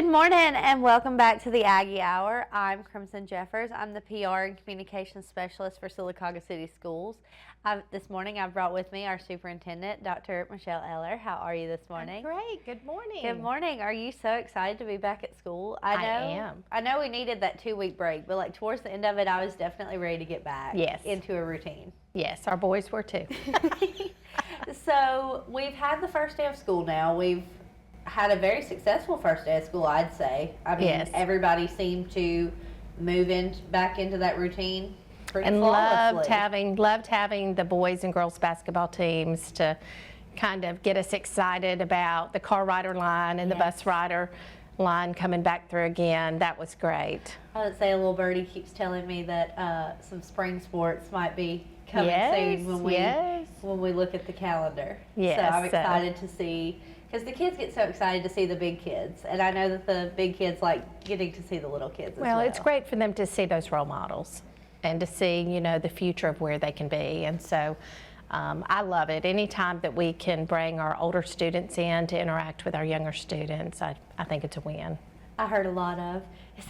Good morning and welcome back to the Aggie Hour. I'm Crimson Jeffers. I'm the PR and Communications Specialist for Sylacauga City Schools. This morning I've brought with me our superintendent, Dr. Michelle Eller. How are you this morning? I'm great. Good morning. Good morning. Are you so excited to be back at school? I am. I know we needed that 2-week break, but like towards the end of it, I was definitely ready to get back into a routine. Yes, our boys were too. So we've had the first day of school now. We've had a very successful first day of school, I'd say. I mean, everybody seemed to move back into that routine pretty flawlessly. Loved having the boys and girls basketball teams to kind of get us excited about the car rider line and the bus rider line coming back through again. That was great. I would say a little birdie keeps telling me that some spring sports might be coming soon when we look at the calendar. Yes, so I'm excited to see, because the kids get so excited to see the big kids, and I know that the big kids like getting to see the little kids as well. Well, it's great for them to see those role models and to see, you know, the future of where they can be. And so I love it. Anytime that we can bring our older students in to interact with our younger students, I think it's a win. I heard a lot of, is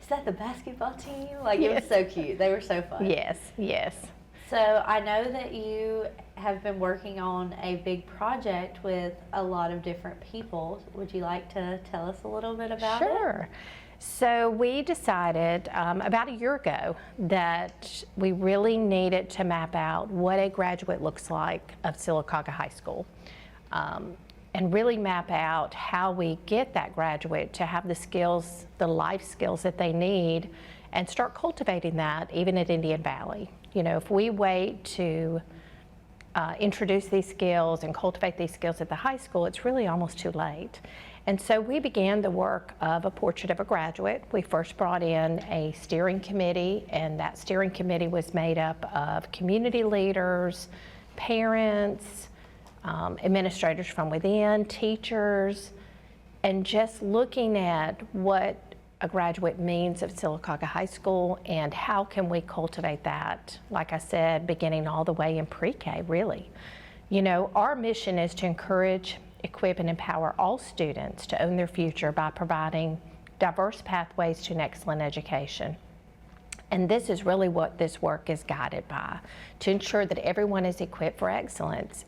that the basketball team? Like, it was so cute. They were so fun. Yes, yes. So I know that you have been working on a big project with a lot of different people. Would you like to tell us a little bit about it? Sure. So we decided about a year ago that we really needed to map out what a graduate looks like of Sylacauga High School, and really map out how we get that graduate to have the skills, the life skills that they need, and start cultivating that even at Indian Valley. You know, if we wait to introduce these skills and cultivate these skills at the high school, it's really almost too late. And so we began the work of a portrait of a graduate. We first brought in a steering committee, and that steering committee was made up of community leaders, parents, administrators from within, teachers, and just looking at what a graduate means of Sylacauga High School and how can we cultivate that, like I said, beginning all the way in pre-K, really. You know, our mission is to encourage, equip, and empower all students to own their future by providing diverse pathways to an excellent education. And this is really what this work is guided by, to ensure that everyone is equipped for excellence,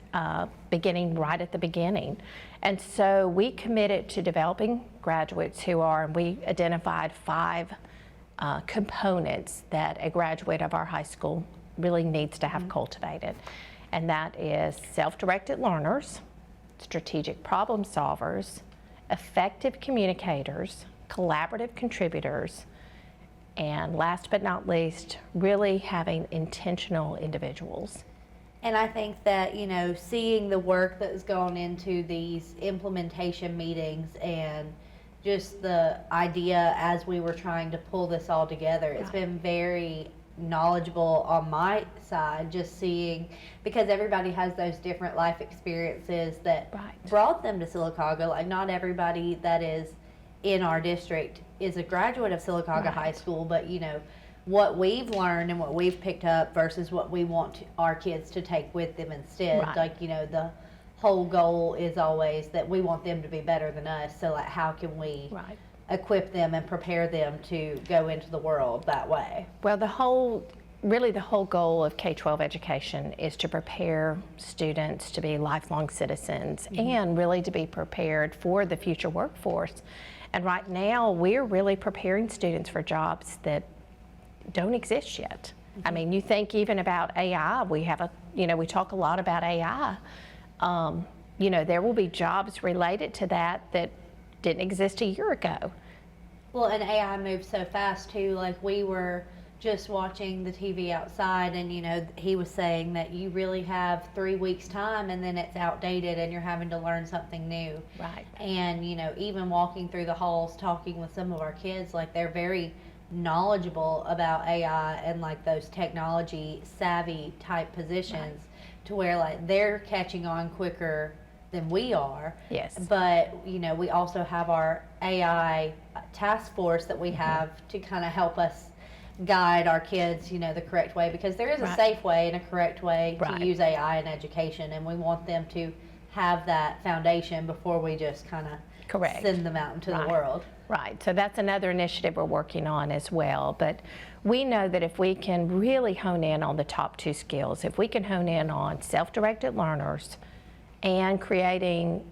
beginning right at the beginning. And so we committed to developing graduates and we identified 5 components that a graduate of our high school really needs to have cultivated. And that is self-directed learners, strategic problem solvers, effective communicators, collaborative contributors, and last but not least, really having intentional individuals. And I think that, you know, seeing the work that has gone into these implementation meetings and just the idea as we were trying to pull this all together, it's been very knowledgeable on my side, just seeing, because everybody has those different life experiences that brought them to Sylacauga. Like, not everybody that is in our district is a graduate of Sylacauga High School, but you know, what we've learned and what we've picked up versus what we want our kids to take with them instead. Like, you know, the whole goal is always that we want them to be better than us, so like, how can we equip them and prepare them to go into the world that way? Well, the whole goal of K-12 education is to prepare students to be lifelong citizens and really to be prepared for the future workforce. And right now, we're really preparing students for jobs that don't exist yet. I mean, you think even about AI, we talk a lot about AI. You know, there will be jobs related to that didn't exist a year ago. Well, and AI moves so fast too. Like, we were just watching the TV outside, and you know, he was saying that you really have 3 weeks time and then it's outdated and you're having to learn something new. And you know, even walking through the halls talking with some of our kids, like, they're very knowledgeable about AI and like those technology savvy type positions, to where like they're catching on quicker than we are. But you know, we also have our AI task force that we have to kind of help us guide our kids, you know, the correct way, because there is a safe way and a correct way to use AI in education, and we want them to have that foundation before we just kind of Correct. send them out into Right. the world. Right, so that's another initiative we're working on as well. But we know that if we can really hone in on the top two skills, if we can hone in on self-directed learners and creating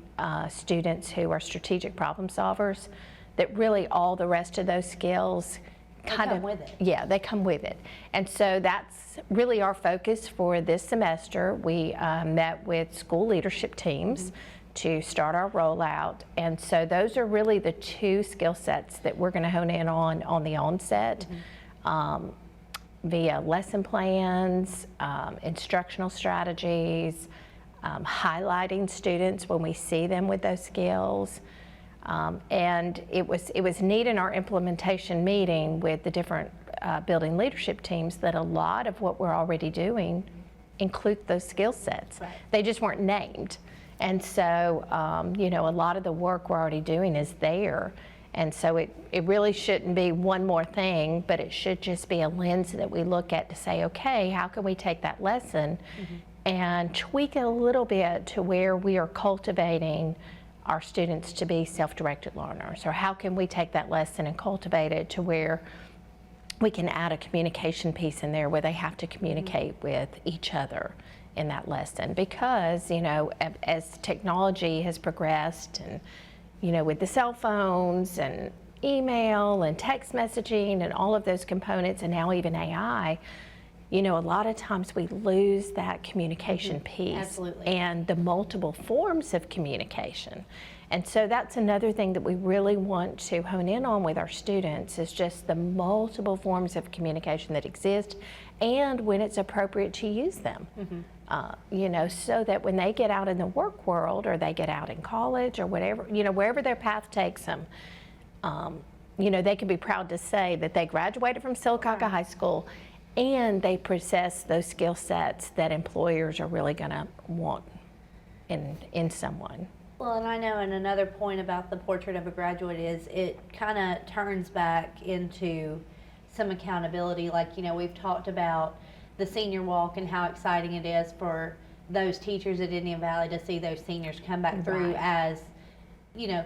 students who are strategic problem solvers, that really all the rest of those skills come with it. Yeah, they come with it. And so that's really our focus for this semester. We met with school leadership teams to start our rollout. And so those are really the two skill sets that we're going to hone in on the onset, via lesson plans, instructional strategies, highlighting students when we see them with those skills. And it was neat in our implementation meeting with the different building leadership teams that a lot of what we're already doing include those skill sets. Right. They just weren't named. And so, you know, a lot of the work we're already doing is there. And so it really shouldn't be one more thing, but it should just be a lens that we look at to say, okay, how can we take that lesson and tweak it a little bit to where we are cultivating our students to be self-directed learners? Or how can we take that lesson and cultivate it to where we can add a communication piece in there where they have to communicate with each other in that lesson? Because, you know, as technology has progressed, and, you know, with the cell phones and email and text messaging and all of those components, and now even AI, you know, a lot of times we lose that communication piece. Absolutely. And the multiple forms of communication. And so that's another thing that we really want to hone in on with our students, is just the multiple forms of communication that exist and when it's appropriate to use them. You know, so that when they get out in the work world, or they get out in college, or whatever, you know, wherever their path takes them, you know, they can be proud to say that they graduated from Sylacauga High School and they possess those skill sets that employers are really going to want in someone. Well, and I know, and another point about the portrait of a graduate is it kind of turns back into some accountability. Like, you know, we've talked about the senior walk and how exciting it is for those teachers at Indian Valley to see those seniors come back through as, you know,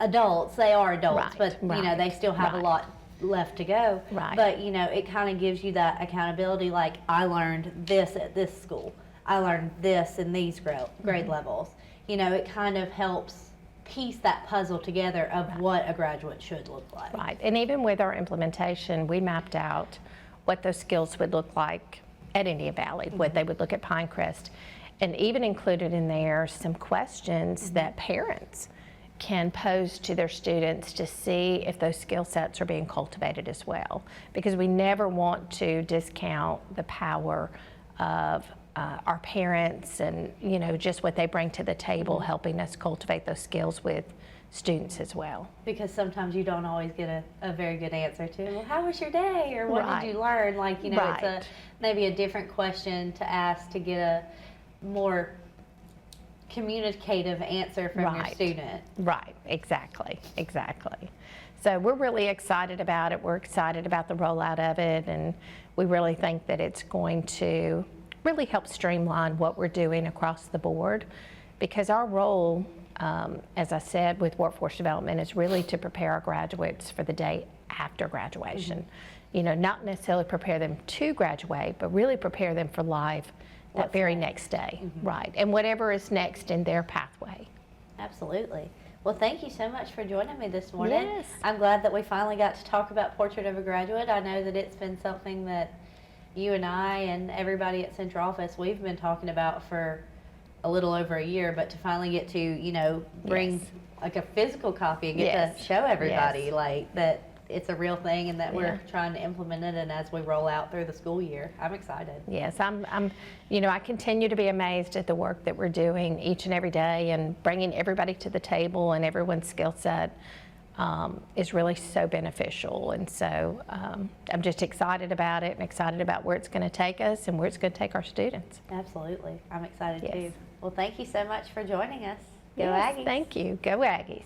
adults. They are adults, but, you know, they still have a lot left to go. But, you know, it kind of gives you that accountability, like, I learned this at this school. I learned this in these grade levels. You know, it kind of helps piece that puzzle together of what a graduate should look like. Right, and even with our implementation, we mapped out what those skills would look like at Indian Valley, what they would look at Pinecrest, and even included in there some questions that parents can pose to their students to see if those skill sets are being cultivated as well. Because we never want to discount the power of our parents and, you know, just what they bring to the table, helping us cultivate those skills with students as well. Because sometimes you don't always get a very good answer to, well, how was your day, or what did you learn? Like, you know, it's maybe a different question to ask to get a more communicative answer from your student. Right, exactly. So we're really excited about it. We're excited about the rollout of it, and we really think that it's going to really help streamline what we're doing across the board, because our role, as I said, with workforce development is really to prepare our graduates for the day after graduation. You know, not necessarily prepare them to graduate, but really prepare them for life that very next day. Right, and whatever is next in their pathway. Absolutely. Well, thank you so much for joining me this morning. Yes. I'm glad that we finally got to talk about Portrait of a Graduate. I know that it's been something that you and I and everybody at Central Office, we've been talking about for a little over a year, but to finally get to, you know, bring like a physical copy and get to show everybody like that it's a real thing and that we're trying to implement it, and as we roll out through the school year, I'm excited. Yes, I'm, you know, I continue to be amazed at the work that we're doing each and every day, and bringing everybody to the table, and everyone's skill set is really so beneficial. And so I'm just excited about it, and excited about where it's going to take us and where it's going to take our students. Absolutely. I'm excited too. Well, thank you so much for joining us. Go Yes, Aggies. thank you. Go Aggies.